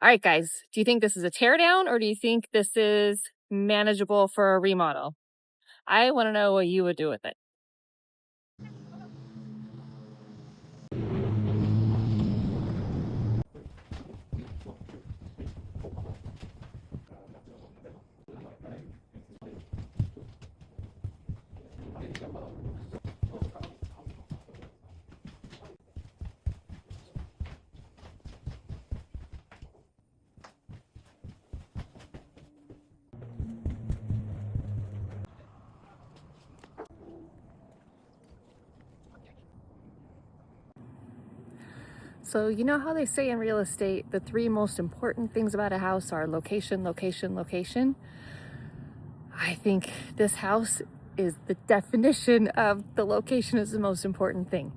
All right, guys, do you think this is a tear down or do you think this is manageable for a remodel? I want to know what you would do with it. So, you know how they say in real estate, the three most important things about a house are location, location, location? I think this house is the definition of the location is the most important thing.